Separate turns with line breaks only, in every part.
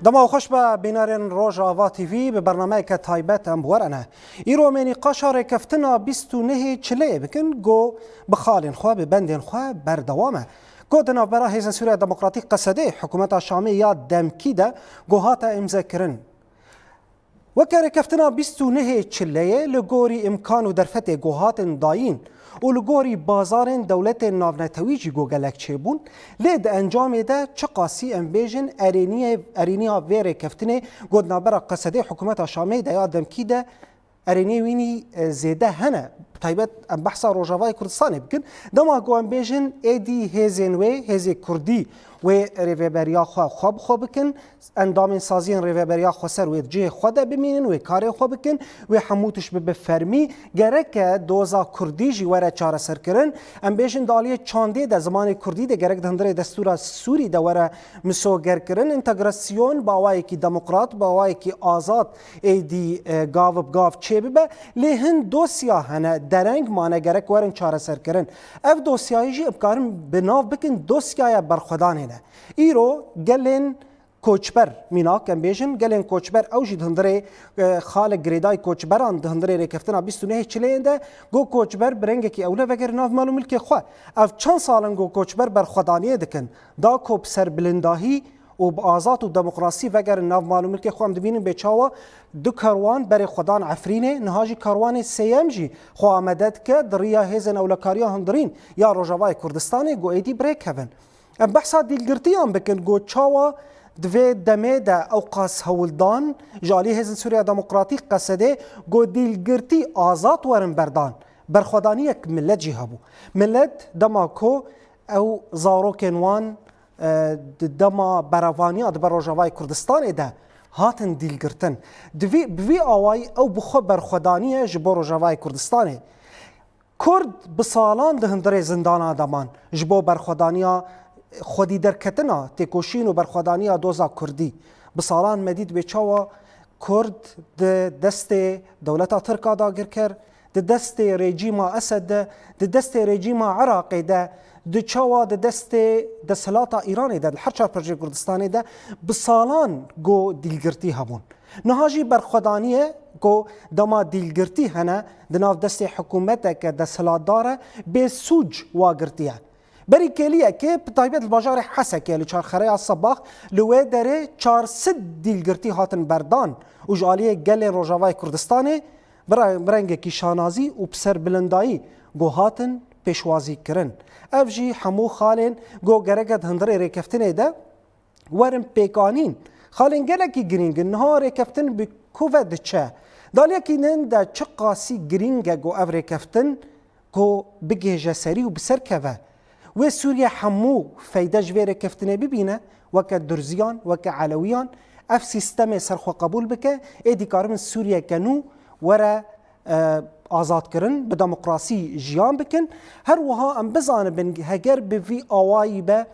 دما خوش به بینارین روژاوا تیوی به برنامه که تایبت ام بورنه ایرو منی قشار کفتنا 29 چله بکن گو بخالین خواه به بندین خواه بردوامه گو دنا برا حزب سوریه دموکراتیک قصده حکومت شامی یا دمکی ده گوهات امضا کرن وکر کفتنا 29 چله لگوری امکان و درفت گوهات داین و لگوری بازار دولت ناونتویجی گوگلک چه بون لید انجام ده چه قاسی امبیجن ارینیا ویر کفتنه گود نابرا قصده حکومت شامی ده یا دمکی ده ارینی وینی زیده هنه تایبت بحثا روژاوای کردستانی بکن دما گو امبیجن ایدی هزین وی هزی کردی و ریوبریا خواه بکن اندام سازین ریوبریا خواه سر و جه خود بمینن و کار خواه بکن و حموتش بفرمی گرک دوزا کردی جی وره چاره سر کرن ام بیشن دالیه چانده ده زمان کردی ده گرک دهندره دستور سوری ده وره مسوگر کرن انتگراسیون باوایی که دموکرات باوایی که آزاد ایدی گاو بگاو چه ببه لیهن دوسیا هنه درنگ مانه گرک ورن چاره سر کرن اف دوسیایی جی ابکارم بناو بکن دوسیای برخودانه نه ایرو گلن کوچبر مینا کم بیشن گلن کوچبر اوجی دهندره خال گریدای کوچبران دهندره رکفتنا 29 چله ده گو کوچبر برنگه کی اوله وگر ناف مالو ملک خو اف چند سالن گو کوچبر برخودانیه دکن دا کوب سر بلنداهی و بآزاد و دموکراسی وگر ناف مالو ملک خو هم دبینن بچاوا دو کاروان بر خدان عفرینه نهاجی کاروان سیم جی خو آمدد که دریا هزن اولکاریا هندرین یا روژاوای کردستان گو ایدی بریک هفن ام بحثا دیلگرتیان بکن گو چاوا دوی دمه ده اوقاس هولدان جالی هزن سوریه دموکراتیک قصده گو دیلگرتی آزاد ورن بردان برخودانی یک ملت جی هبو ملت دما کو او زاروکن وان دما براوانی اد بروجاوای کردستان ده هاتن دیلگرتن دوی بوی آوای او بخو برخودانی جبو روجاوای کردستان کرد بسالان دهندره زندان آدمان جبو برخودانیا خودی درکتنا تکوشین و برخودانی دوزا کردی بسالان مدید بچاوا کرد دست دولت ترکا داگر کرد دست رژیم اسد دست رژیم عراقی ده چاوا دست دسلات ایرانی ده هر چهار پروژه کردستانی ده بسالان گو دیلگرتی هبون نهاجی برخودانیه گو دما دیلگرتی هنه دناف دست حکومت که دسلات داره به سوج واگرتیه بری کلیه که بطایبت الباجار حسه که لچار خرای صباح لوه داره 400 دیلگرتی هاتن بردان و جالیه گل روژاوای کردستانه برنگه کی شانازی و بسر بلندایی گو هاتن پیشوازی کرن اف جی همو خالین گو گرگد هندره ریکفتنه ده ورم پیکانین خالین گله کی گرینگ نها ریکفتن بکوه ده چه دالیا کی نن ده چه قاسی گرینگه گو اف ریکفتن گو بگه جسری و بسر که و سوریا همو فایده جویر کفتنه ببینه وک درزیان وک علویان اف سیستم سرخو قبول بکه ایدی کارم سوریا کنو وره آزاد کرن به دموکراسی جیان بکن هر وها ام بزانه بن هگر به وی آوایی به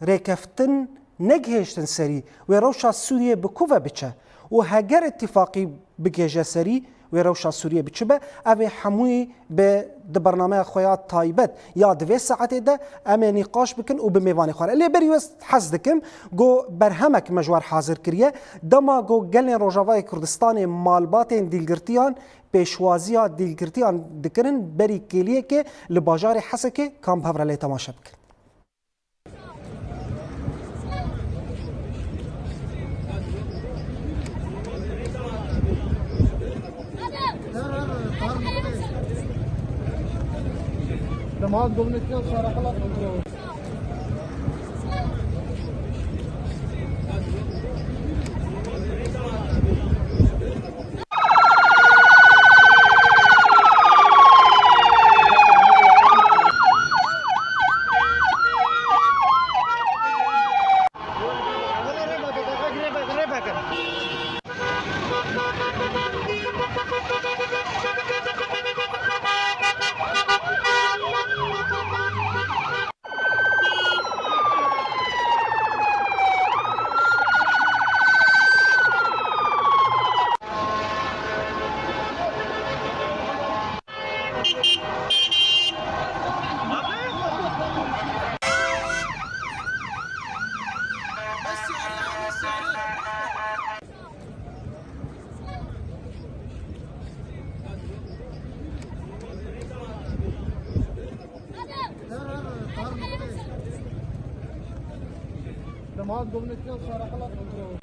ریکفتن نگهشتن سری و روشا سوریه بکوه بچه و هگر اتفاقی بگهجه سری و روشا سوریه بچه به اوه هموی به برنامه خویات تایبت یا دوی ساعته ده اما نقاش بکن و به میوانی خواره لی بریوست حز دکم گو برهمک مجوار حاضر کریه دما گو گلن روژاوای کردستان مالبات دیلگرتیان پیشوازی دیلگرتیان دکرن بری کلیه که لباجار حسه که کام پاورالی تماشا بکن
ما دومنتيا صراحه Demal dominasyon sarakalar kontrol.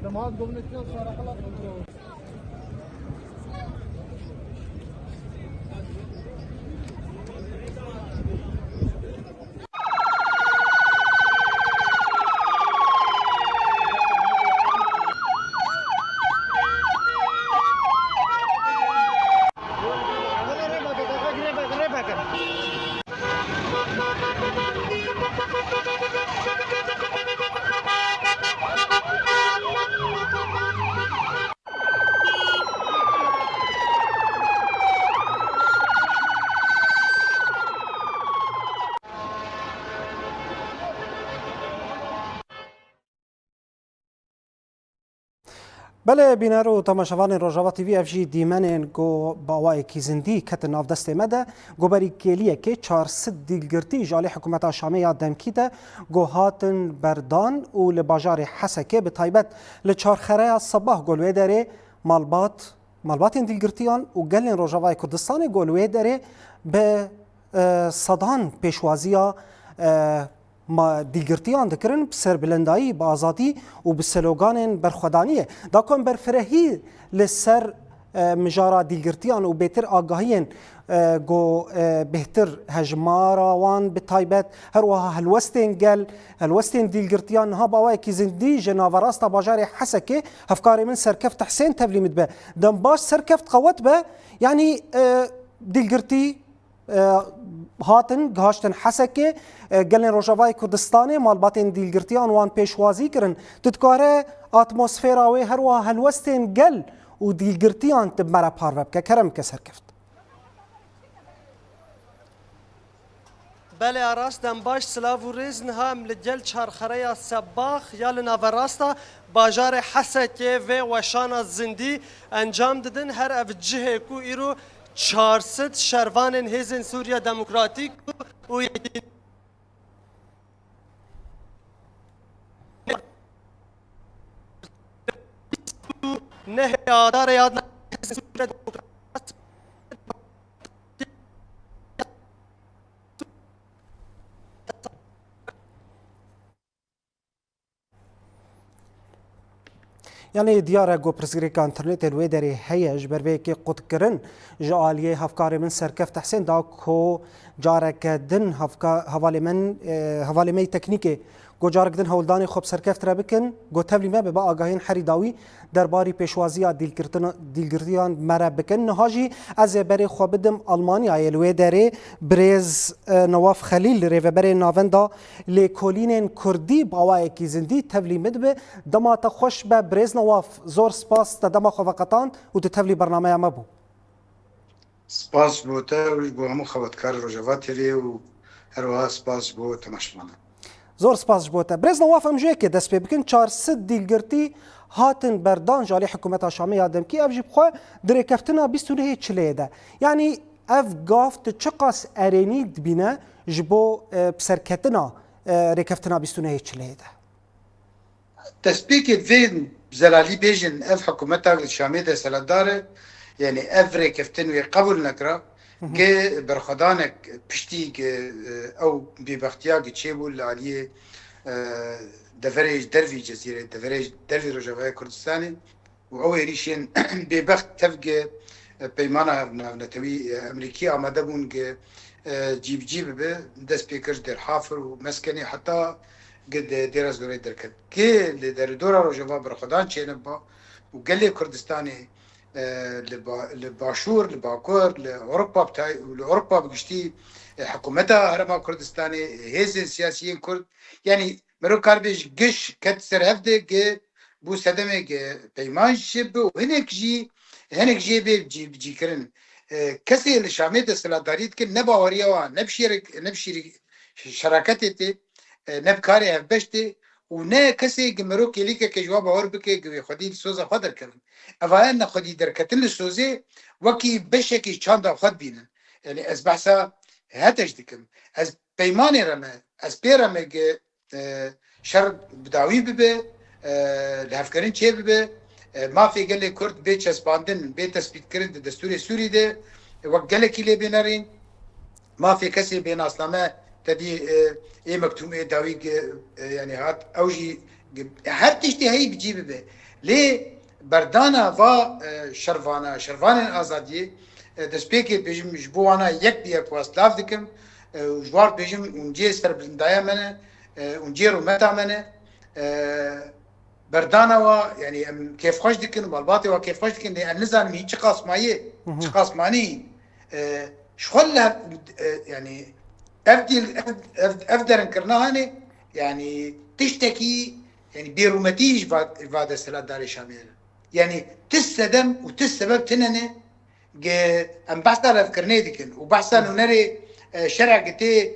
Demal dominasyon sarakalar kontrol.
بله بینارو تماشاوان روجاوا تیوی اف جی دیمنن گو باوای کی زندی کت ناف دست مده گو بری کلیه که 400 دیلگرتی جالی حکومت شامی یادم کیده گو هاتن بردان و لباجار حسکه به تایبت لچارخره صباح گلوه داره مالبات دیلگرتیان و گلن روجاوای کردستان گلوه داره به صدان پیشوازیا ما دیلگرتیان دکرن بسر بلندایی با آزادی و بسلوگان برخودانیه داکن برفرهی لسر مجارا دیلگرتیان و بهتر آگاهین گو بهتر هجمارا وان بتایبت هر وها هلوستین دیلگرتیان ها باوای کی زندی جناوراستا باجار حسکه هفکاری من سرکفت حسین تبلیمت به دم باش سرکفت قوت به یعنی دیلگرتی هاتن گهاشتن حسکه گلن روجاوای کردستان مالباتن دیلگرتیان وان پیشوازی کرن تدکاره اتمسفیرا و هر وها هلوستین گل و دیلگرتیان تبمرا پاروب که کرم که سرکفت
بله آراست دم باش سلاو و رزن هم لجل چارخره سباخ یا لناوراستا باجار حسکه و وشان زندی انجام دادن هر افجه کو ایرو 400 شروان هزن سوریا دموکراتیک و نه یادار یاد سوریا دموکراتیک
یعنی دیاره گو پرسگریک انترنت الوی داری هیج بروی که قد کرن جالیه هفکار من سرکفت حسین دا کو جارک دن حوالی می تکنیکی گو جارک دن هولدانی خوب سرکفت را بکن گو تبلیمه به با آگاهین حریداوی درباری پیشوازی دیلگرتیان مرا بکن نهاجی از بری خواب بدم آلمانیا الوی داری بریز نواف خلیل ریو بری ناوندا لیکولین کردی باوای کی زندی تبلیمت به دما خوش به بریز نواف زور سپاس دما خوفقتان و تبلی برنامه ما بو
سپاس بو ته و همو خبرکار روجاوا تیوی و هر سپاس بو تماشاوان
زور سپاس بوده برز نواف ام که دست پی بکن 400 دیلگرتی هاتن بردان جالی حکومت شامی یادم کی افجی بخواه در کفتنا 29 چلیه ده یعنی اف گافت چقاس ارینی دبینه جبو بسرکتنا رکفتنا 29 چلیه ده
تسبیک دوین زلالی بیجن اف حکومت شامی ده سلطداره یعنی اف رکفتن و قبول نکره که برخدانک پشتی که او بیبختیا که چه بود علیه دفرج دروی جزیره دفرج دروی روجاوای کردستانی و او ریشین بیبخت تفق پیمانه نتوی امریکی آمده بون که جيب به دست بيكر در حافر ومسكني حتى قد دير زوري دركت كي اللي در دورا رجوا برخدان شينبا وقال لي كردستاني لباشور لباكور لاوروبا بتاعي لاوروبا بقشتي حكومتها هرما كردستاني هيز سياسيين كرد يعني مرو كاربيش قش كتسر هفده بو سدمه بيمان شب وهناك جي بيجي كرن کسی لشامت سلاداریت که نباوریه و نبشیر شراکتی نبکاری هفبشتی و نه کسی گمرو کلی که جواب باور بکه گوی خودی سوزا خودر کردن اوه نه خودی در کتن سوزه وکی بشکی چند خود بینن یعنی از بحثا هتش دکم از پیمانی رمه از پیرمه که شر بداوی ببه لحفکرین چه ببه ما في قال لي كرد بيت شسباندن بيت تثبيت كرد دستوري سوري ده وقال لك اللي بينارين ما في كسي بين اصلا تدي ايه مكتوم ايه داوي يعني هات اوجي هر تشتي هي بتجيب به ليه بردانا و شرفانا ازادي دسبيكي بيجم جبوانا يك بيك واستاف دكم جوار بيجم ونجي سر بندايا منه ونجيرو متى منه بردانا و يعني كيف خوش دكن والباطي وكيف خوش دكن لأن نزال مي شقاص مايه شقاص ماني شغلها يعني أفدر انكرناها يعني تشتكي يعني بيروماتيج بعد السلات داري شامل يعني تسدم وتسبب تنني أم بحث على فكرني دكن وبحث إنه نري شرع قتي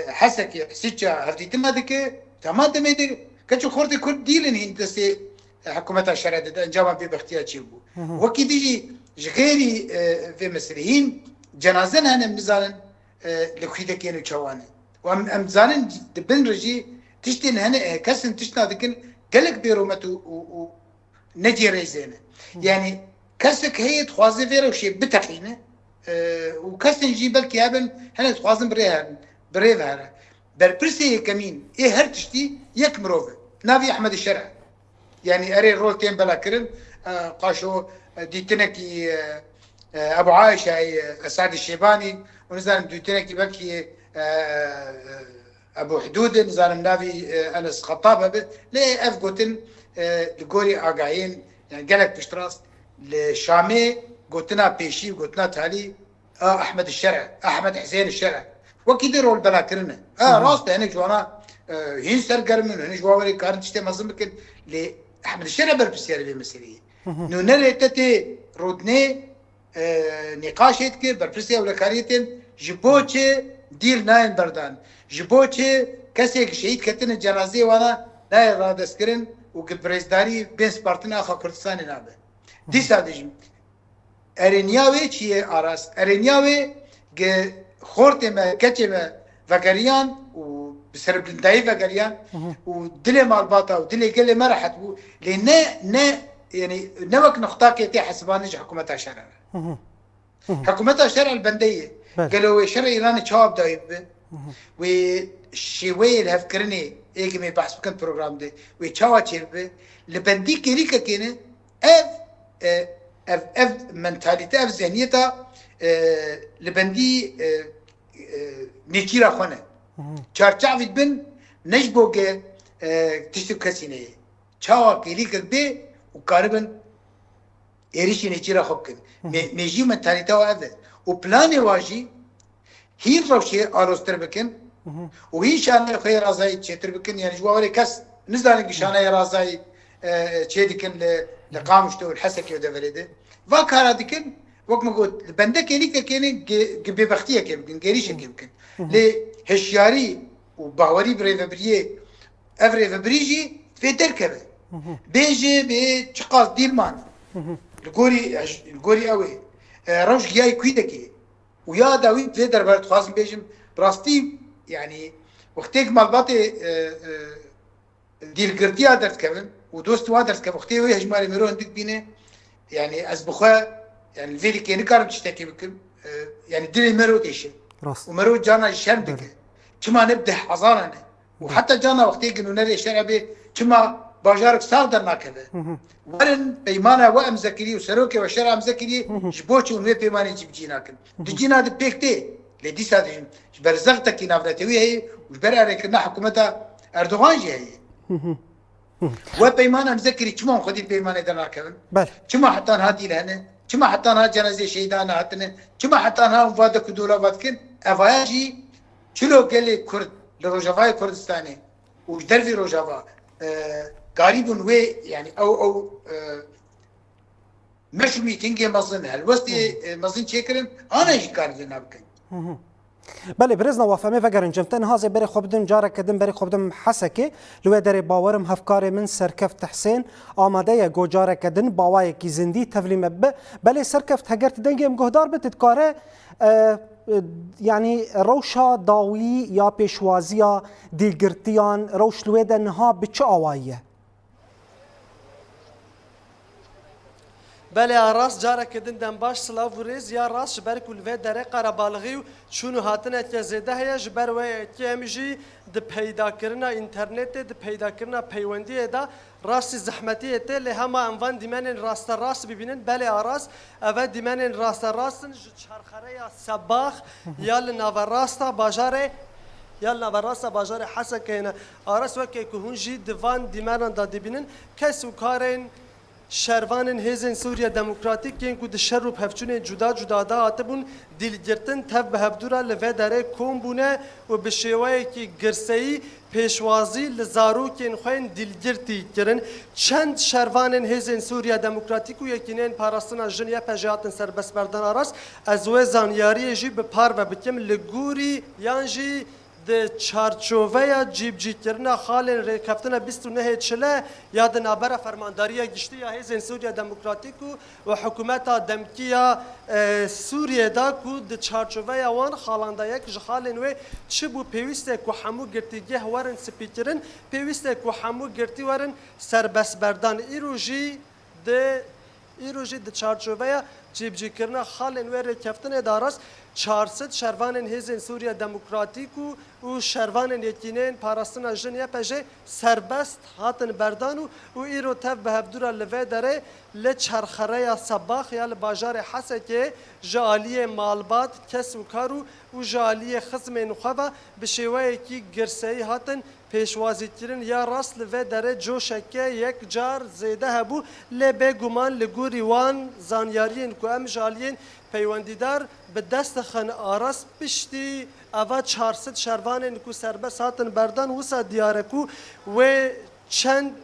حسك حسيتها هفتي تما دك تمام تمدي كتشو خورتي كل ديلن هندسي حكومتها شرعت انجام في باختيار تشيبو وكي ديجي غيري في مسريين جنازن هنا مزالن لخيده كانوا تشواني وام زالن دبن رجي تشتين هنا كسن تشنا دكن قالك بيرومت و نجي ريزينه يعني كسك هي تخوازي فيرا وشي بتقينه وكسن جي بالكي هبن هنا تخوازن بريها بربرسي كمين ايه هرتشتي يك مروفه نافي احمد الشرع يعني اري رولتين بلا كرن قاشو ديتنكي ابو عائشه اسعد الشيباني ونزال ديتنكي بكي ابو حدود نزال نافي انس خطابه ليه افقوتن لقوري اقاعين يعني قالك بشتراس لشامي قلتنا بيشي وقلتنا تالي احمد الشرع احمد حسين الشرع وكيدي رول بلا كرنه راسته هناك جوانا هين سرقرمن هناك جواوري كارن تشتي مازم بكن لأحمد الشرع بربسياري بمسيريه نو نري تتي رودني نقاشت كي بربسيا ولا كاريتن جبوتشي ديل ناين بردان جبوتشي كسيك شهيد كتن الجنازي وانا ناي رادس كرن وكبريزداري بين سبارتنا اخا كردستاني نابه دي سادجم ارينياوي تشي اراس ارينياوي خورتي ما كتبه فقريان وبسرب الداي فقريان ودلي مالباطا ودلي قال لي ما راحت لان يعني نوك نختاك يتي حسبانج حكومتها شرع حكومتها شرع البنديه قالوا شرع ايران تشاب دايب وشوي الهفكرني ايك مي بحث كان بروجرام دي وتشاوا تشيب لبندي كيريكا كينه اف منتاليتي اف ذهنيتها لبندي نيكيرا خونه چارچاوی بن نجبو که تشتو کسی نه چاوا کلی کبه و کاربن ایریشی نيكيرا خوب کن میجی منتالیتا و اوه و پلان واجی هیر روشی آلوستر بکن و هی شانه خوی رازایی چیتر بکن يعني جواری کس نزدانه که شانه رازایی چه دکن لقامشتو و الحسكي و دفرده و کارا دکن وقت ما قلت بنده كيني كيني ببختيه كيمكن قريشه كيمكن لهشياري وباوري بريفبريه افريفبريجي في تركبه بيجي بشقاص ديلمان القوري قوي روش جاي كويدكي ويا داوي في دربارت خاصم بيجم براستي يعني وقتك مالباطي ديل قرتيا درت كفن ودوست وادرت كف وقتي ويا هجماري ميرو عندك بينه يعني ازبخه يعني الفيدي كي نكرم تشتكي بكم يعني ديري مرو تيشي ومرو جانا الشام بك كما نبدا حضارنا وحتى جانا وقتي انه نري الشارع به كما باجارك صار درنا كذا ورن بيمانه وام زكري وسروكي والشارع مزكري جبوتش ونوي بيمانه جيب جيناكن دجينا دبيكتي لدي سادش برزغتك نافرتوي هي وجبر عليك حكومة أردوغان هي وبيمان مذكري كمان خدي بيمان دنا كمان
بله
كما حتى هادي لهنا كما حتى أنا جنازة شهيدان هاتنا كما حتى أنا وفادك دولا وفادكن أفاجي شلو قال كرد لروجافا كردستاني وجدر في روجافا قريب وي يعني او مش ميتينج مظن هالوستي مظن شكرن انا ايش كان لنا بكن
بله برزنا وفهمي فقرن جمتن هازي بري خوبدم جارك كدم بري خوبدم حسكي لو دري باورم هفكاري من سركفت حسين آماده يا جو جارك كدن باواي کی زندی تفلیم ب بله سرکفت هگرت دنگی ام گهدار بتتکاره يعني روشا داوي يا بيشوازيا ديلگرتيان روش لويدا نها بچه آوائيه
بله راست جاره کدن دم باش سلاف و ریز یا راست جبر کل دره قربالغی و چونو هاتنه که زده هیا جبر و کیمجی د پیدا کرنا اینترنت د پیدا کرنا پیوندی دا راست زحمتی ته له همه انوان دیمن راست ببینن بله راست اول دیمن راستن چرخره یا صباح یا لناوراستا باجاره یا لناوراستا باجاره حسکینه راست وکی که هنجی دوان دیمن دا دیبینن کسو کارن شروان هزن سوریا دموکراتیک که اینکو دشر رو پفچون جدا دا آتبون دیلگرتن تب به هفدورا لوه داره کم بونه و به شیوه که گرسهی پیشوازی لزارو که اینخواین دیلگرتی کرن چند شروان هزن سوریا دموکراتیک و یکینین پاراستنا جنیا پجاتن سربست بردن آراست از وی زانیاری جی به پار و بکم لگوری یانجی د چارچوبه جیب کرنا خالن رکفتن 29 چله یاد نابره فرمانداری گشتی یا هزن سوریا دموکراتیک و حکومت دمکیا سوریه دا کو د چارچوبه وان خالنده یک خالن و چه بو پیوسته کو همو گرتیگه ورن سپیکرن پیوسته کو همو گرتی ورن سربس بردان ایروجی د چارچوبه جیب کرنا خالن و رکفتن داراست 400 شروان هزن سوریا دموکراتیک و شروان یکینین پاراستنا جنیا پجه سربست هاتن بردان و ایرو تف به هفدورا لوه داره لچرخره صباح یا لباجار حسه که جالی مالبات کس و کارو و جالی خزم نخواه به شیوه کی گرسهی هاتن پیشوازی کرن یا راست لوه داره جوشکه یک جار زیده هبو لبه گمان لگوری وان زانیارین که ام جالین پیوندیدار به دست خن آراس پشتی اوا 400 شروان کو سربست هاتن بردان وسا دیارکو و چند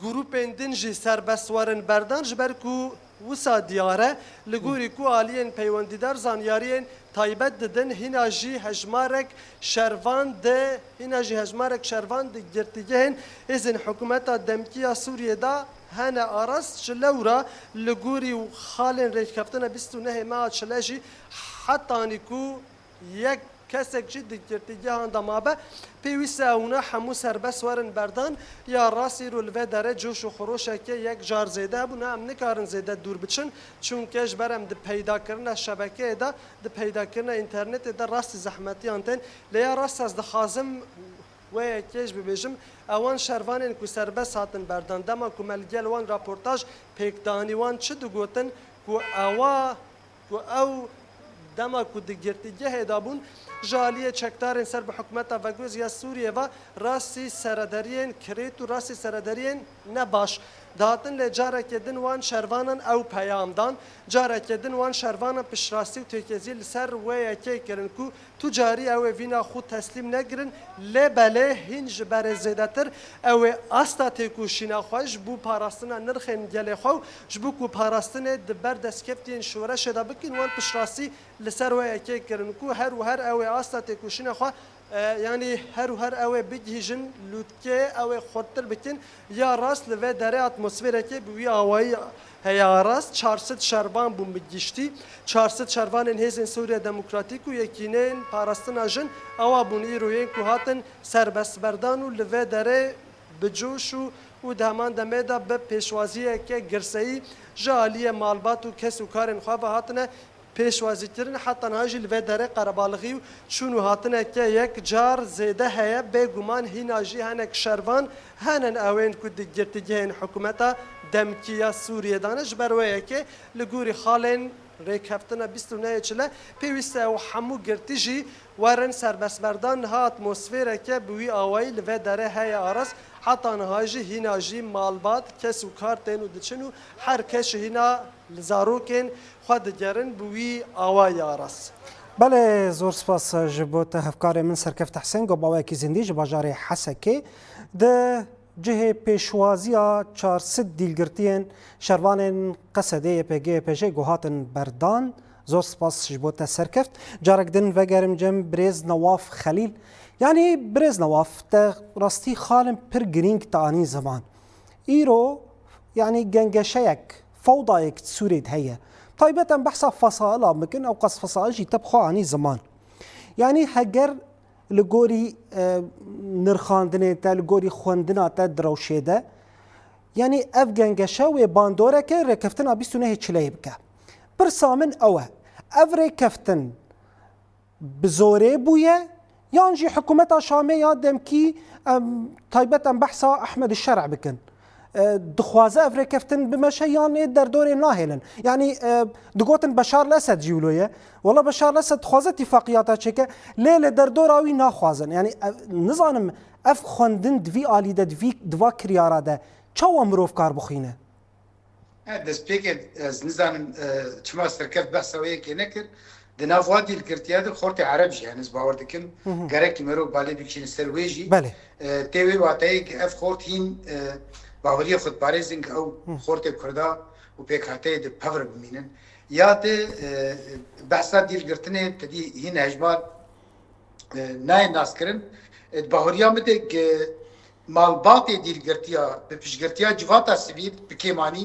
گروپ اندنجی سربست ورن بردان جبر کو وسا دیاره لگوری کو آلین پیوندیدار زانیارین تایبت ددن هیناجی هجمارک شروان ده گرتیگهن ازن حکومت دمکیا سوریه دا هنا آراست چلورا لگوری و خالن ریکفتن 29 ماه چلجی حتی نیکو یک کسک جد گرتیگه هندامابه پیوسته اونا همو سربست ورن بردان یا راسی رو لوه داره جوش و خروشه که یک جار زیده بونه هم نکارن زیده دور بچن چون کش برم ده پیدا کرن شبکه ده پیدا کرن اینترنت ده راست زحمتی انتن لیا راست از دخازم و یکیش ببیجم اوان شروانین کو سربست هاتن بردان دما کو ملگل وان راپورتاج پیکدانی وان چه دو گوتن کو او دما کو دگرتیگه دابون جالیه چکتارین سر به حکومت وگوز یا سوریه و راسی سردارین کریت و راسی سردارین نباش داتن لجاره کدن وان شروانن او پیامدان جاره کدن وان شروانن پشراستی و تکیزی لسر و یکی کرن کو تجاری او وینا خود تسلیم نگرن لبله هنج بر زیدتر او استا تکوشینا خوش بو پاراستنا نرخن گله خو جبو کو پاراستن دبر دسکفتین شورش دا بکن وان پشراسی لسر و یکی کرن کو هر و هر او استا تکوشینا خو يعني هر او بجهجن لوتكي او خطر بكن يا راس لو دره اتمسفير كي بوي اوي هيا راس 400 شربان بوم بجشتي 400 شربان هزن سوريا ديمقراطيك ويكينين باراستنا جن او بونيروين كو هاتن سربست بردانو لو دره بجوشو و دهمان دمدا به پیشوازی که گرسئی جالی مالبات و کس و کارن خواه هاتنه پیشوازی کردن حتی نهاجی لوی داره قربالغی و چونو هاتنه که یک جار زیده هیا بگمان هیناجی هنک شروان هنن اوین کد گرتگی هن حکومتا دمکیا سوریه دانش برویه که لگوری خالن ریکفتنا 29 چله پیوسته و همو گرتیجی ورن سربسمردان ها اتمسفره که بوی آوایی لوه داره های آرس حتی نهاجی هینا جی مالبات کس و کارتین و دچنو هر کش هینا لزاروکن خود گرن بوی آوایی آرس
بله زور سپاس جبوت هفکار من سرکفت حسین گو باوی کی زندی جباجار حسکه ده جهه پیشوازیا 400 دیلگرتین شروان قصده پیگه پیجه گوهاتن بردان زور سپاس جبوت سرکفت جارک دن وگرم جم برز نواف خلیل یعنی برز نواف تا راستی خالم پر گرینگ تانی زمان ایرو يعني جنجشيك فوضى تسوريد هي طيبة بحث فصائل ممكن أو قص فصائل جي تبخوا عني زمان يعني هجر لجوري نرخاندنه تا لجوري خواندنا تا دروشيده يعني اف جنجشا وباندورا كه ركفتن ابيستونه هيچلي بك برسامن اوه اف ركفتن بزوره بويه يانجي حكومه شامي يادم كي طيبة بحثا احمد الشرع بكن دخوازه اف ركفتن بمشيان در دور ناهلن يعني دقوتن بشار الاسد جيولويه والله بشار الاسد خوازه اتفاقياتا چكه ليله در دوراوي ناخوازن يعني نظام اف خوندن دوی آلیده دوا کریاره ده چه امروف کار بخینه؟
دەستپێکێت نزانم چما سەرکەوت بەسەوەیە کێ نەکرد دناوادی الکردیاد خۆرتی عرب ژیانز باوەڕ دەکەم گەرەکی مرۆڤ بالێ بکشین سەر وێژی تێوێ واتەیەک ئەف خۆرت هین باوەریە خودپارێزن کە ئەو خۆرتێک کووردا و پێک هاتەیە دە پەڤر بمینن یا دە بەسا دیلگرتنێ تەدی هین هەژمار نایە ناسکردن باوەریە بدێک مالباتê dîlgirtiya bi piştgirtiya civata sivîl bi kêmanî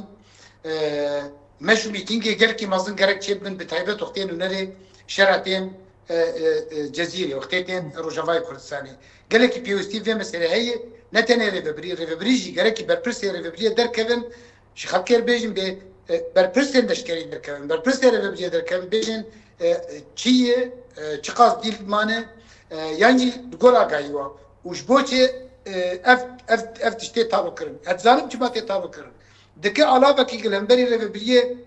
me ji mîtingê gelekî mezin gerek çêbin bi taybet wextên hunerê şeratên Cezîrê wextê tên Rojavayê Kurdistanê gelekî pêwîstî vê meselê heye ne tenê rêvebirî jî gerekî berpirsê rêvebiriyê derkevin ji xelkê bêjin bê berpirsên leşkerî derkevin berpirsê rêvebiriyê derkevin bêjin çi ye çi qas dîl mane yan jî di gor agahî wa û ji bo çê ev tiştê tavır kirin. Ez zanim çima tê tavır kirin. Dike alavekî gilemberî rêvebiriyê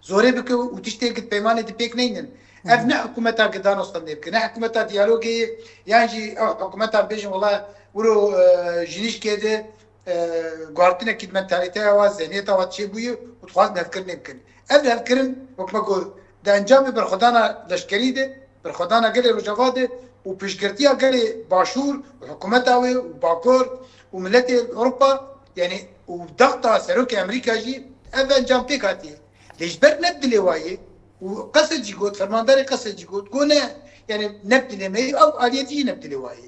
zorê bike û tiştê gid peymanê di pêk neynin. Ev ne hikûmeta gidanostandê bike, ne hikûmeta diyalogê yan jî hikûmeta bêjin wala wiro jinîşkê de guartinekî mentalîteya wa zehniyeta wa çêbûyê û dixwazin hevkirinê bikin. Ev hevkirin wek me got di encamê berxwedana leşkerî de berxwedana gelê Rojava de û piştgirtiya gelê başûr û hikûmeta wê û Bakur û milletê Ewropa yani û dexta serokê Amerîka jî ev encam pêk hatiye. Lê ji ber neb dilê wayê û qesed jî got fermandarê qesed jî got got ne yani neb dilê me ew aliyetî jî neb dilê wayê.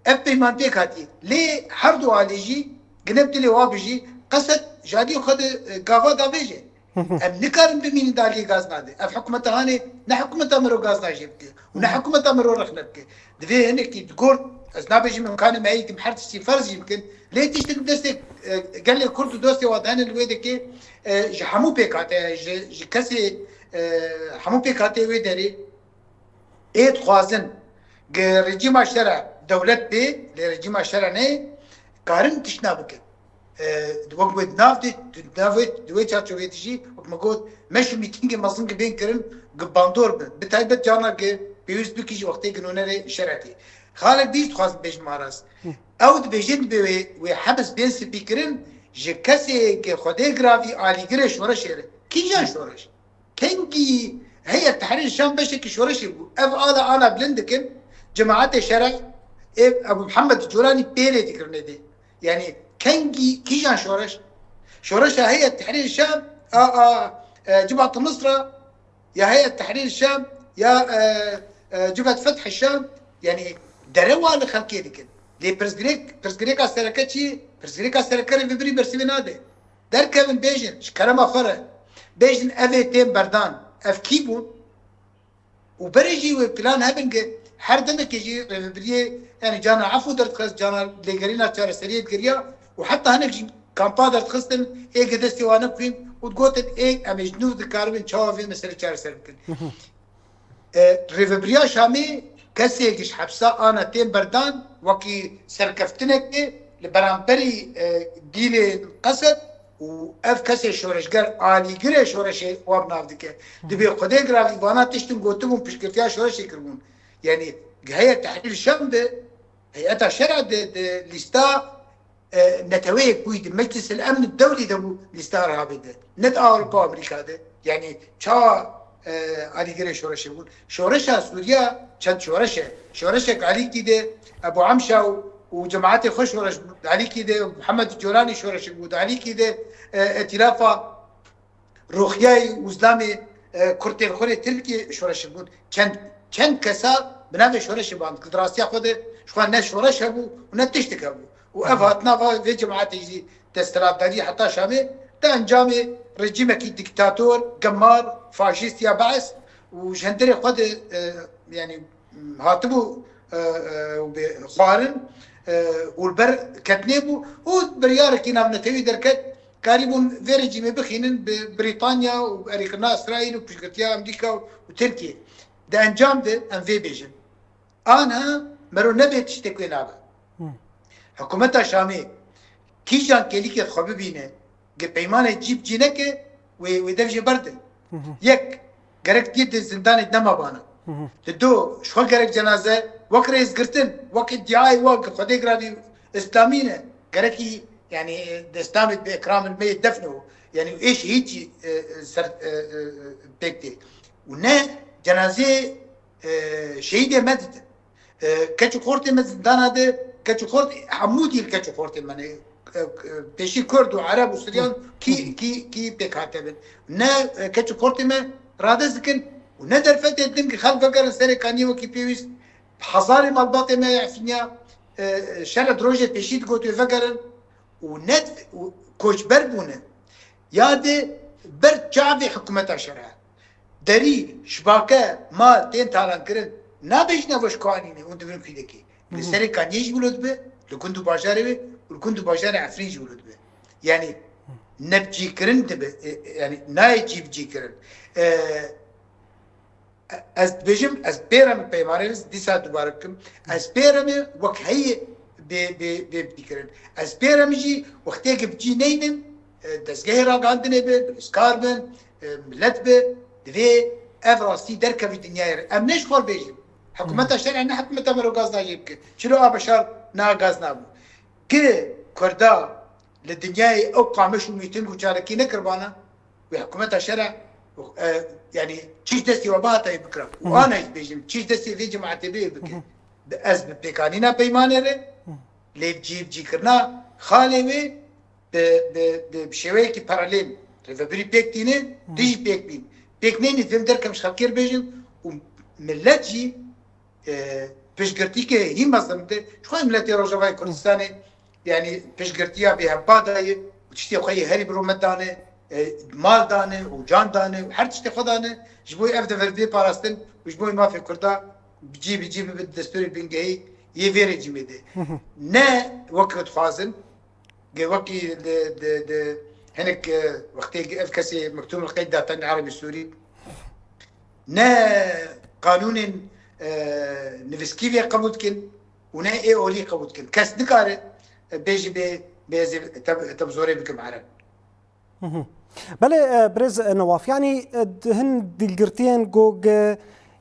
Ev peyman pêk hatiye. Lê her du alî jî gineb dilê wa bijî qesed jadî xwe di gava davêje. Em nikarin bimînin daliyê gaz nade. Ev hikûmeta hanê ne hikûmeta mirov gaz najê bike û ne hikûmeta mirov rexne bike. Divê hinekî digor ez nabêjim imkanê me heye kim her tiştî ferz jî bikin. Lê tiştek destek gelê Kurd û dostê wa dihene li wê dikê ji hemû pêk hate ji kesê hemû pêk hate wê derê ê dixwazin rejîma şera dewlet bê lê rejîma şera neyê karin tişna bikin. وقت نافدي دوي تشاتشوفيت جي وقت ما قلت مش ميتينج مصن بين كرن قباندور بتايبت جانا كي بيوز بكيج وقتي كنونري شرعتي خالد بيش تخاص بيش ماراس او بيجين بي حبس بين سبيكرن جي كسي كي خدي غرافي علي غرش ورا شير كي جان شورش كنجي هي التحرير الشام باش كي شورش اف انا بلندكن جماعات الشرع ابو محمد الجولاني بيري تكرني دي يعني كنجي كيجان شورش هيئة تحرير الشام جبهة النصرة يا هيئة تحرير الشام يا جبهة فتح الشام يعني دروا لخلقي ديك لي برزغريك السركتشي برزغريك السركري ببري برسيبين هذا در كيفن بيجن شكرما فرق بيجن افيتين بردان اف كيبون وبرجي وبلان هبنج هر دمك يجي ببري يعني جانا عفو درت خاص جانا ليغرينا تشار سريت كريا وحتى هناك كامبا درت خصن اي قدستي وانا فين وتقولت اي امجنو ذكربن تشوفي مثل تشار سركن ريفبريا شامي كسيكش حبسا انا تيم بردان وكي سركفتنك لبرامبري ديلي قصد و اف کسی شورشگر آلیگر شورش واب نافدکه دبی خدای گراوی وانا تشتن گوتمون پشکرتیا شورشی کربون یعنی هيئة تحرير الشام ده هيئة شرع ده لستا نتوي كويد مجلس الامن الدولي ده لستا رهابي ده نت اوروبا امريكا ده يعني شا علي غير شورش يقول شورشها سوريا كان شورشك علي كده ابو عمشه وجماعات خوش شورش علي كده محمد الجولاني شورش يقول علي كده ائتلافا روخياي وزلامي كرتين خوري تركي شورش يقول كان كسا بنابه شورش باند كدراسيا خود شوان نه شورش هبو و نه تشتك هبو و افاتنا في جماعات يجي تستراتيجي حتى شامي ده انجام رجيم كي ديكتاتور قمار فاشيست يا بعث وجندري خود يعني هاتبو خارن والبر كتنيبو وبريار كينا نتوي دركت قريبون في رجيم بخينن ببريطانيا وامريكا اسرائيل وبشكتيا امريكا وتركيا ده انجام ده ام في بيجن انا مرو نبي تشتكي نابا حكومتها شامي كيجان كليك خبي بينه پیمانه جیب جینه که و دفش برده یک گرک دید زندان دما بانا دو شو گرک جنازه وقت رئیس گرتن وقت ادعای وقت خدای گرادی اسلامینه گرکی يعني دستامت باكرام الميت دفنه يعني ايش هيجي بيكتي ونا جنازه شهيده مدد كاتشو خورتي مدد دانا ده كاتشو خورتي حمودي الكاتشو خورتي مني بيشي كرد وعرب وسوريان كي بيكاتبن نا كاتشو خورتي ما راده زكن وندر فتة دمك خلق فكر سري كاني وكي بيويس حصاري مالباطي ما يعفنيا شرع دروجة بيشيد قوتو فكرن وند كوش بربونه يادي برد شعبي حكومتها شرعها دليل شباكه مال تين تالان كرن نابيجنا وش قوانيني وانت بنو كيدكي لسري كان يجي ولد به لكنتو باجاري به ولكنتو باجاري عفريج ولد به يعني نبجي كرن دبه يعني نايجي بجي كرن از بيجم از بيرم بيماريز ديسا دوباركم از بيرم وك هي بكرن از بيرم جي وقتك بجي نينن دزگهرا عندنا به اسكاربن ملت به دوی افراستی درکه في دنیا ام نش خور بيجي حكومتها شرع نه حكومتها مرو غاز نجيب که چلو ابشار نا غاز نابو که کردا للدنيا او قامش وميتين وشاركي نكربانا وحكومتها شرع يعني تشيش دستي وباتا يبكرا وانا بيجم تشيش دستي في جماعتي بيه بك از بيكانينا بيمانه ره ليب جي كرنا خالي بشويه كي باراليل ريفابري بيكتينه ديج بيكبين بيكنيني فهم دركم شخكير بيجن وملت جي بشقرتي كي هي مصدمته شوي ملتي روجافاي كردستاني يعني بشقرتيها بها باداي وتشتي خوي هري برومدانه مال دانه وجان دانه وحر تشتي خدانه جبوي افدا فردي باراستن وجبوي ما في كردا بيجي بالدستور البنجي يفيري جميده نا وقت فازن وقتي د هناك وقتي افكاسي مكتوب القيد داتن العربي السوري نا قانون نفسكيفيا قبوتكن ونا اي اولي قبوتكن كاس نكاره بيجي بيزي تبزوري بكم عرب
بله برز نواف يعني هن دلگرتين گوگ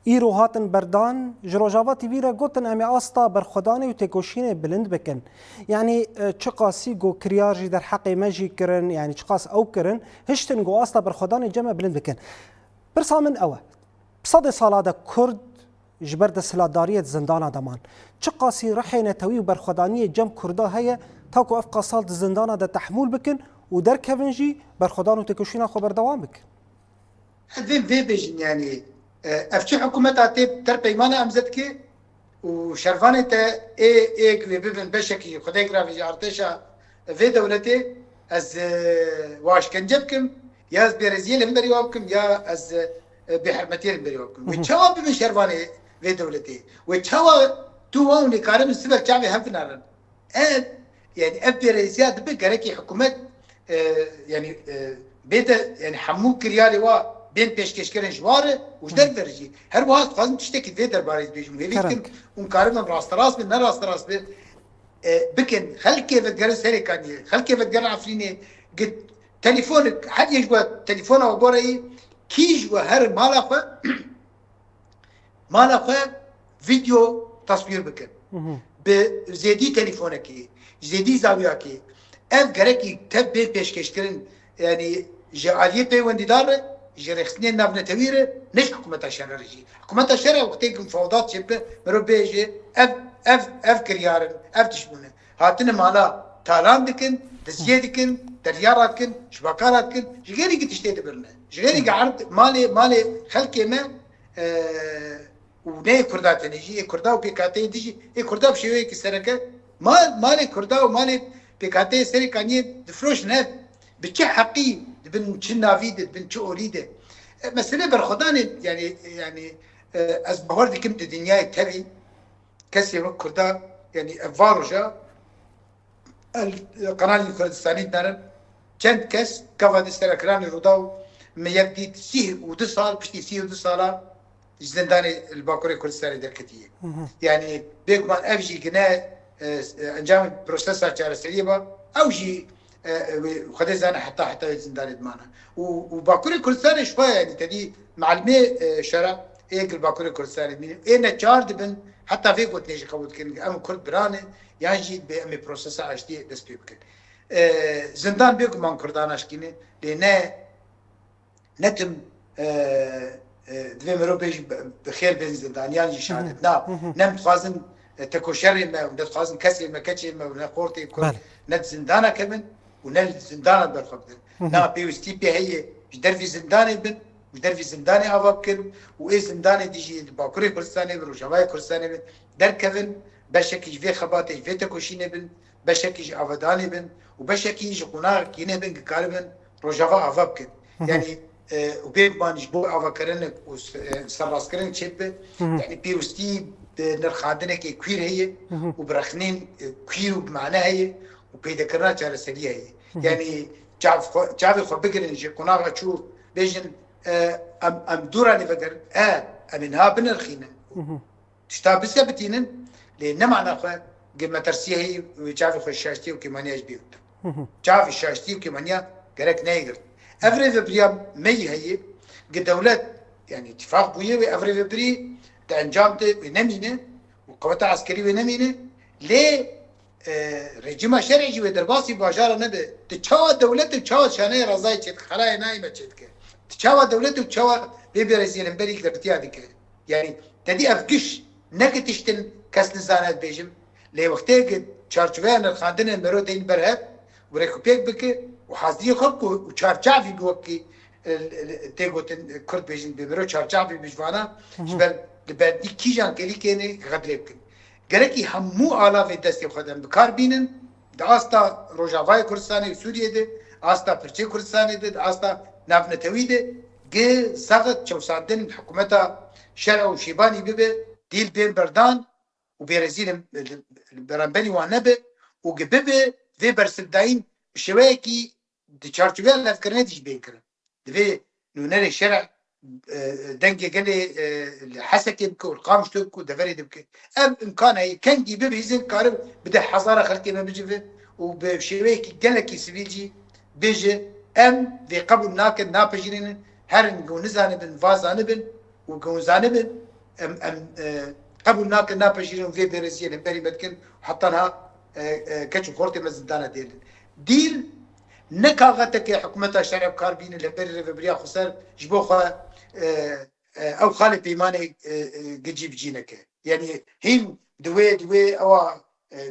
ایرو هاتن بردان جروجاواتی ویرا گوتن امی آستا برخدانه و تکوشین بلند بکن يعني چقاسی گو کریارجی در حق مجی کرن يعني چقاس او کرن هشتن گو آستا برخدانه جمع بلند بکن برسا من اوه بصد سالاده کرد جبرد سلاداریت زندان دمان چقاسی رحینه توی و برخدانی جمع کرده هیا تاکو افقا سال زندان دا تحمول بکن و در کونجی برخدان و تکوشین خو بردوام بکن
هذين في بيجن يعني افتش حكومتها تر بيمانه امزتكي وشرفانه تا اي ببن بشكي خدای گرافي ارتشا في دولتي از واش كنجبكم يا از برازيل هم بريوابكم يا از بحرمتين هم بريوابكم وتشوا بمن شرفانه في دولتي وتشوا تو كارم السبر شعبي هم فنارن يعني برازيل بقركي حكومه يعني بيت يعني حمو كريالي وا بين پیشکشکرین جواره وجدر درجی هر واحد فازم تشتكي في درباريز بيجم هيك ونقارن راست راس من راست راس بكن خل كيف تقرا سري كاني خل كيف تقرا عفريني قد تليفونك حد يجوا تليفونه وبوري كيج وهر مالا خو فيديو تصوير بكن بزيدي تليفونك زيدي زاوياك اف جريكي تب بيشكش كرن يعني جعليه بيوندي دار جريخسنين نافنا تويره نش حكومه الشارع رجي حكومه الشارع وقتك مفاوضات شبه مرو بيجي اف كريار اف تشمونه هاتنا مالا تالان دكن تزيدكن ترياراتكن شبكاراتكن جغيري تشتي برنا جغيري قعدت مالي خلكي ما وناي كردا تنجي كردا وبيكاتي تيجي كردا بشوي كسركه مالي كردا ومالي بيكاتي سري كاني دفروش نف بتش حقي بن تشنا فيد بن تشوريده مساله برخدان يعني از بهور دي كمت دنيا تبي كسي كردا يعني فاروجا القناه الكردستاني دار كانت كس كفا استراكران روداو ميبدي سيه ودسال بشتي سيه ودسالا زنداني الباكوري كردستاني دركتيه يعني بيكمان افجي كنا انجام بروسيسا تشارسليبا او جي وخدي زانا حتى زنداني دمانا وباكوري كردستاني شويه يعني تدي معلمي شرع ايك الباكوري كردستاني انا تشارد بن حتى في قلت نيجي قبول كن ام كرد برانه يعني بأمي بروسيسا اشتي دس بيبكن زندان بيكمان كردان اشكيني لنا نتم دوی مرو بیش بخیر بین زندانیان جی شهادت نم خوازن تکوشری ما و نت خوازن کسی ما کچی ما و نخورتی کن نت زندانا کمن و نت زندانا برخبدن نا پیوستی به هی جدر في زندانی بن جدر في زندانی آواب کن و ای زندانی دیجی باکوری کردستانی بن و جوای کردستانی بن در کفن بشکی جوی خباتی جوی تکوشینه بن بشکی ج آودانی بن و بشکی ج قناع کینه بن کار بن روجاوا آواب کن يعني وبيبانش بو افكرنك وسراسكرن شبه يعني بيوستي نرخادنك كوير هي وبرخنين كوير بمعنى هي وبيذكرنا على سريه هي يعني جاب خبقن نجي كنا تشوف بيجن ام دورا نفكر امنها بنرخينا تشتابس بتينن لان معنى خو قمه ترسيه هي وجاب خو الشاشتي وكمانيا جبيوت جاب الشاشتي وكمانيا قالك نايغر افري بريام مي هي قدولات يعني اتفاق بويه وافري بري تنجامته ونمينه وقوات عسكريه ونمينه ليه رجيم شرعي ودرباسي باجار نبي تشاو دولت تشاو شانه رضاي تشت خلايا نايمه تشتك تشاو دولت تشاو بيبرزين امبريك درتيا ديك يعني تدي افقش نكتشتن كاس نزانات بيجم لي وقتك تشارجوان الخاندن مرودين برهب وريكوبيك بك وحاضرين خلقوا وشارجعفي بوكي تيغوتن كرد بيجن بمرو شارجعفي بجوانا جبل لبعدي كيجان كلي كيني غدريبكن گرکی همو آلاف دستی خودم بکار بینن داستا روجاوای کردستانی سوریه ده آستا پرچه کردستانی ده آستا نافنتوی ده گه زغت چوساندن حکومتا شرع و شیبانی ببه دیل بین بردان و بیرزیل برانبنی وانه به و گه ببه و برسلداین شوه کی دی چارچوه لفکرنه دیش بین کرن دوی نونر شرع دنگه گله حسكي بك والقامش تبك ودفري تبك ام امكان هي كان جيب بيزن كارب بده حضاره خلقي ما بيجي وبشويك جلكي سبيجي بيجي ام في قبل ناكد نابجرين هرن جو نزانه بن فازانه بن وجو زانه بن ام قبل ناكد نابجرين في برزيل بري بدكن حطناها كتش خورتي مزدانه ديل نكاغتك حكومتها شرع كاربين اللي بري بريا خسر جبوخه او خالي بيماني جيب جينك يعني هين دوي او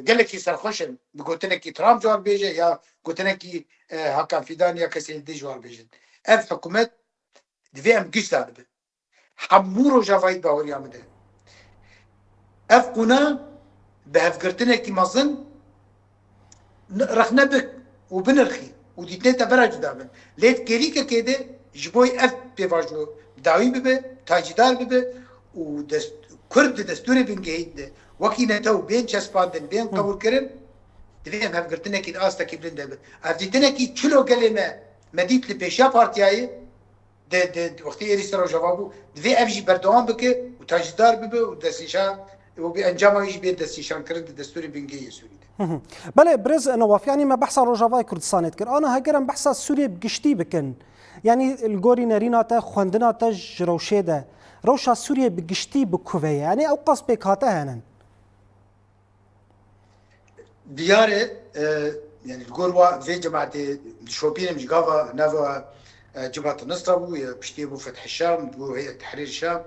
قال لك سرخوشن قلت لك ترامب جوار بيجي يا قلت لك هكا فيدان يا كسي دي جوار بيجي اف حكومات دوي ام قش دابه حمورو جافايد باور يامده اف قنا بهفكرتنا كي مازن رخنا بك وبنرخي وديتنا تبرج دابن ليت كيريكا كده جبوي اف بيواجو داوي ببه تاجدار ببه و كرد دستوري بنجيد وكينا تو بين شسباندن بين قبول كرن دفين هم قلتنا كي آستا كي بلنده به افتنا كي چلو كلمة مديت لبيشا بارتياي ده وقتي إيريسرا جوابو دفين افجي بردوان بكه و تاجدار ببه و دستيشان و بأنجامه يش بين دستيشان كرن دستوري بنجي سوري
بله برز نواف يعني ما بحث روجافای کردستان کر آنها هگرم بحث سوریه بگشتی بکن يعني الجوري نارينا تا خواندنا تا جروشه ده روشا سوريا بگشتی بکوه يعني او قص بکاته هنن
ديارة يعني الجوروا في جماعة شوبين مش قافا نافا جماعة النصرة بشتي بو فتح الشام بو هيئة تحرير الشام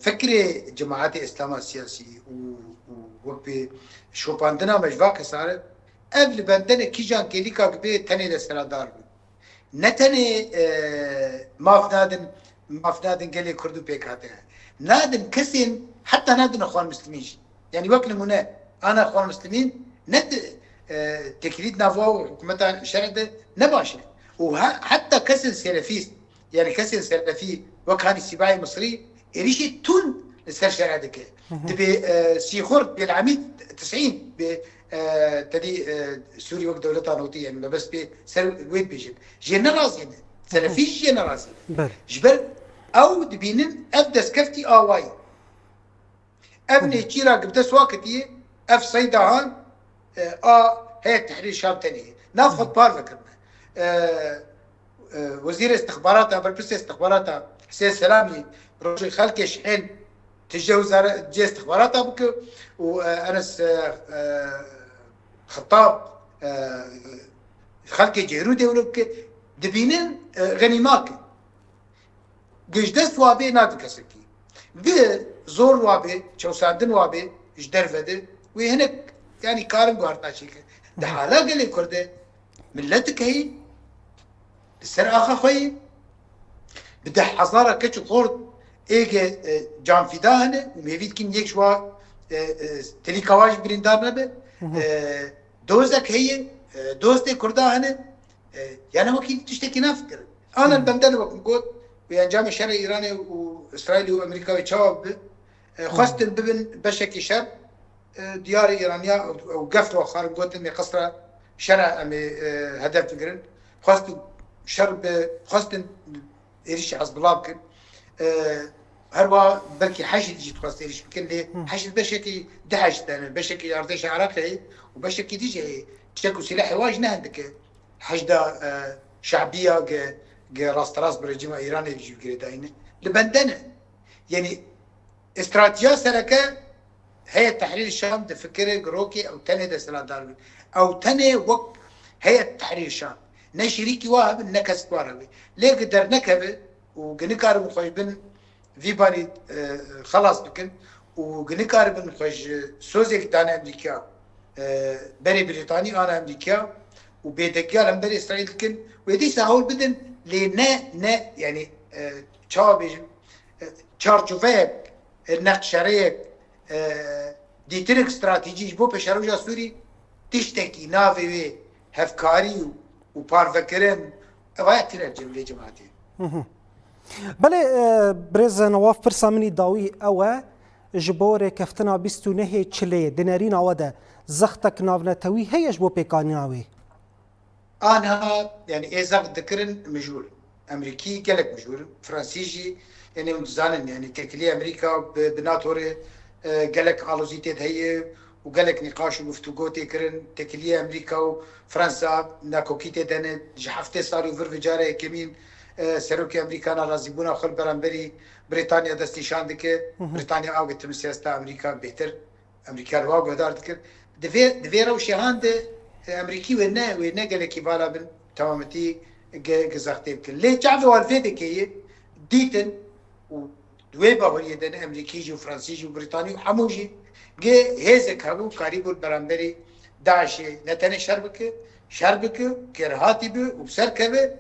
فكرة جماعات الإسلام السياسي ووقت شوباندنا مجواك صارت قبل بندنا كيجان كيليكا قبل تاني لسرادار نتني ما فنادن قال لي كردو بيكاته نادن كسين حتى نادن اخوان مسلمين يعني وقت نمونه انا اخوان مسلمين ند تكريد نافو حكومتها شرعه نباشه وحتى كسر سلفيست يعني كسر سلفي وكان السباعي المصري يريشي تون السر شرعه دك تبي سيخور بالعميد 90 تدي سوري وقت دولتها نوتية يعني بس بسر وين بيجي جينا رازين سلفيش جينا رازين جبل أو دبينن أبدس كفتي آواي أبني كيرا قبدس وقتي أف صيدان هي تحرير شام تاني ناخذ بار فكرنا وزير استخباراتها بربس استخباراتها حسين سلامي رجل خلقي شحن تجاوز جي استخباراتها بك وأنس خطاب خلقي جهرودي ولك دبينن غنيماك جدس وابي ناد كسكي زور وابي شو سادن وابي جدر فده وهناك يعني كارم قارتا شيك ده حالا قال كرده ملتك هي السر اخا خوي بده حصاره كتش خورد ايجي جان فداهنه وميفيد كيم يك شوا تلي كواج بريندار نبه دوزك هي دوزتي كرداهنه يعني هو كي تشتكي نافكر انا البندل وقت قلت بانجام الشرع الايراني واسرائيل وامريكا وتشاوب خست ببن بشكي شر ديار ايرانيا وقفتوا خارج قلت اني قصر شرع امي هدف فكرن خست شرب خست ايش حسب الله بكن هروا بركي حشد جيت خست ايش بكن لي حشد بشكي دحشت انا بشكي ارتش عراقي وبشكي تيجي تشكو سلاحي واجد عندك حشده شعبيه راس راس برجيم ايراني يجي كريداين لبندنا يعني استراتيجيه سركه هي تحرير الشام تفكر جروكي او تاني ده سلادار او تاني وقت هي تحرير الشام نشريكي واهب النكس واربي ليه قدر نكبه وقنكار مخيبن في باني خلاص بكن وقنكار بن خوش سوزيك دانا امريكا بري بريطانيا انا امريكا وبيدكيا لم بري اسرائيل كن ودي سهول بدن لنا يعني تشابج تشارجوفيك النقشريك ديترك استراتيجي بو بشروجا سوري تشتكي نافي هفكاري وبارفكرن غاية ترجم لي جماعتي
بله برز نواف برسا مني داوي او جبور كفتنا بيستو نهي تشلي دينارين عوده زختك نافنتوي هي جبو بيكانياوي
انا يعني ازاق ذكرن مجهول امريكي قالك مجهول فرنسيجي يعني متزانن يعني تكلي امريكا بناتوري قالك الوزيتات هي وقالك نقاش ومفتوقوتي كرن تكلي امريكا وفرنسا ناكوكيتي دنت جحفتي صاروا في جاره كمين سروكي امريكانا رازيبونا خل برانبري بريطانيا دستيشان دكه بريطانيا او قلت سياسه امريكا بهتر امريكا الواقع هدار دكر دفيرا وشهاند امريكي ونا قال لك بالا بن تمامتي جزاختي بكل ليه تعرفوا والفيدك هي ديتن ودويبا وليدن امريكيجي وفرنسيجي وبريطاني وحموجي جي هيزك هبو قريب البرامبري داعش نتن شربك كرهاتي بي وبسركبه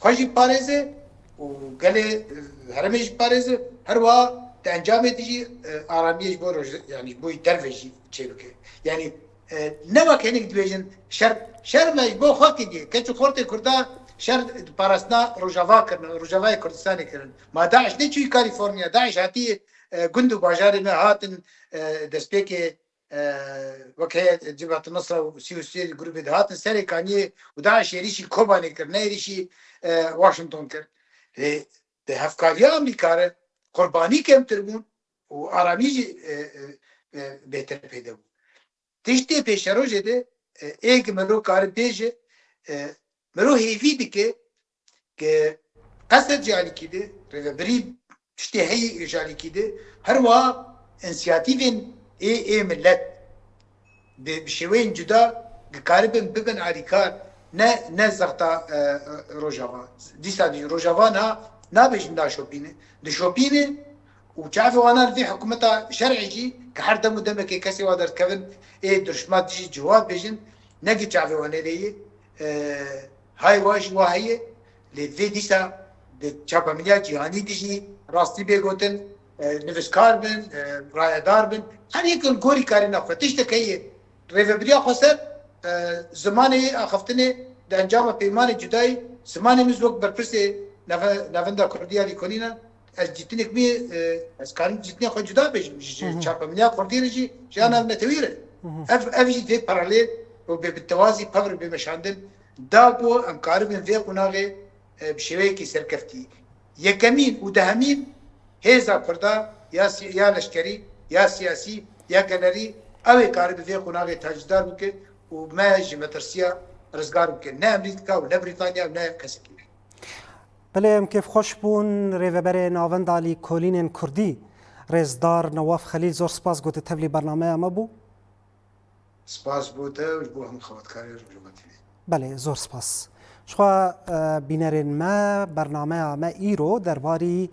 خوشي باريزه وقال هرميش باريزه هروا تنجامه تجي اراميش بو يعني بو يدرفجي تشيلوكي يعني نما كانك دبيجن شر مش بو خوتي دي كنت خورتي كردا شر بارسنا روجافا كردستاني كرن ما داعش نيجي كاليفورنيا داعش هاتي جندو باجارنا هاتن دسبيكي وكهي جبهة النصرة وسيوسي جروب هاتن سري كاني وداعش يريشي كوباني كرن يريشي واشنطن كرن ده هفكاريا امريكا قرباني كم تربون واراميجي بهتر پیدا بود تشتی پیشروجه ده ایک مرو کار بیجه مرو هیوی دکه که قصد جالی کده ریوبری تشتی هی جالی کده هر وا انسیاتیوین ای ملت بشوين جدا قاربن ببن عريكار نه زغطا روجافا ديسا دي روجافا نا بيجن دا شوبينه دي شوبينه وشافي وانا في حكومتها شرعي جي كحر دم دمك كسي وادر كفن ايه درشمات جي جواب بيجن نجي شافي وانا لي هاي واش وهي اللي في ديسا دي شابا مليا جهاني ديجي راستي بيغوتن نفس كاربن راي داربن هر يكون غوري كارينا فتش تكيه ریوبریا خسر زمانی آخفتنه در انجام پیمان جدایی زمانی مزوج برپرسه نفندا کردیا لیکونینا از جتنی کمی از کاریم جتنی خود جدا بشیم چهار ملیار کردی نجی جانا نتویره افجی في پارالل و بالتوازي پاور بمشاندن دابو ام کاریم في قناغه بشوی کی سرکفتی یکمین و دهمین هزا کردا یا لشکری یا سیاسی یا گنری اوی کاری به قناغ تاجدار بکه و ما جمترسیا رزگار بکه نه امریکا و نه بریتانیا و نه کسی که
بله ام کیف خوش بون ریوبر ناوندالی کولین کردی رزدار نواف خلیل زور سپاس گوته تبلی برنامه اما بو
سپاس بوده و بو هم خواتکاری رو جمعتی
بله زور سپاس شخوا بینرین ما برنامه اما ایرو درباری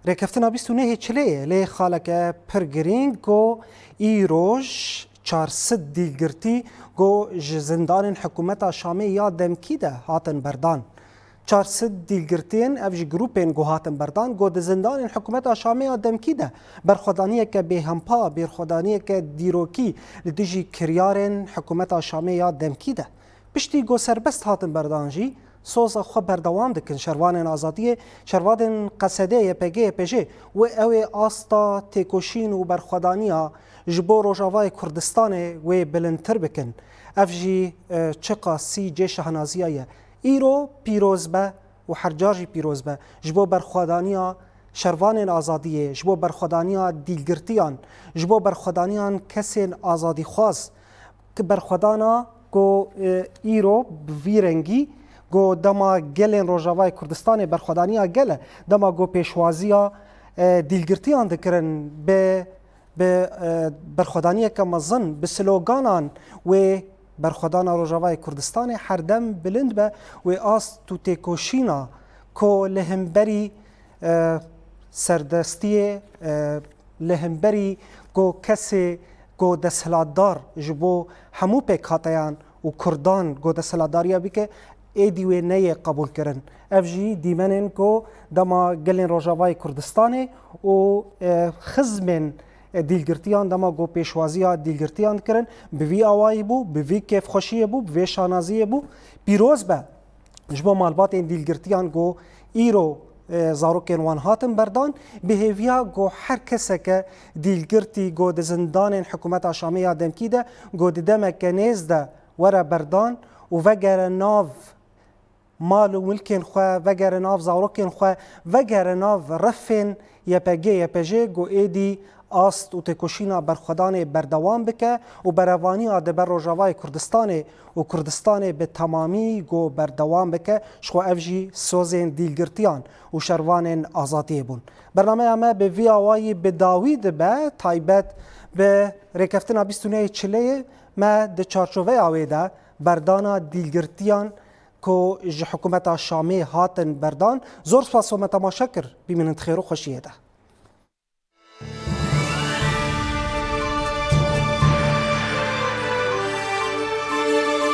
ریکفتنا بیستونه چلیه لی خالک پرگرینگ گو ایروش 400 دیلگرتی گو زندان حکومت شامی یا دمکی ده هاتن بردان 400 دیلگرتین افج گروپین گو هاتن بردان گو ده زندان حکومت شامی یا دمکی ده برخودانیه که به همپا برخودانیه که دیروکی لدیجی کریارین حکومت شامی یا دمکی ده پشتی گو سربست هاتن بردان جی سوز خو بردوام دکن شروان آزادی شروان قصده پگه پجه و اوی آستا تکوشین و برخودانیا جبو روجاوای کردستان و بلندتر بکن افجی چقا سی جیش هنازیه ایرو پیروز به و حرجاجی پیروز به جبو برخودانیا شروان آزادی جبو برخودانیا دیلگرتیان جبو برخودانیان کسین آزادی خواز که برخودانا گو ایرو بویرنگی گو دما گلین روجاوای کردستان برخودانیا گله دما گو پیشوازیا دیلگرتیان دکرن به برخودانیه که مزن به سلوگانان و برخودانا روجاوای کردستان هر دم بلند به و آست تو تکوشینا که لهمبری سردستی لهمبری گو کسی گو دسلادار جبو همو پیکاتیان و کردان گو دسلاداریا بی که ایدی و نیه قبول کرن افجی دیمنن کو دما گلین روجاوای کردستان و خزمن دیلگرتیان دما گو پیشوازی دیلگرتیان کرن به وی آوایی بو به وی کیف خوشی بو به وی شانازی بو پیروز به جبو مالبات این دیلگرتیان گو ایرو زاروکن وان هاتن بردان به هیویا گو هر کسی که دیلگرتی گو د زندان حکومت شامی دمکی ده گو دمک نیز ده ورا بردان و وگر ناو مال و ملکن خواه وگر ناو زاروکن خواه وگر ناو رفن یپجه گو ایدی آست و تکوشینا برخودان بردوام بکه و بروانی آده بر روجاوای کردستان و کردستان به تمامی گو بردوام بکه شخو افجی سوزین دیلگرتیان و شروان آزادی بون برنامه همه به وی آوایی به داوید به تایبت به ریکفتنا بیستونه چلیه ما ده چارچوه آویده بردانا دیلگرتیان که حکومت شامی هاتن بردان زور سپاس و متماشکر بیمینند خیر و خوشیه ده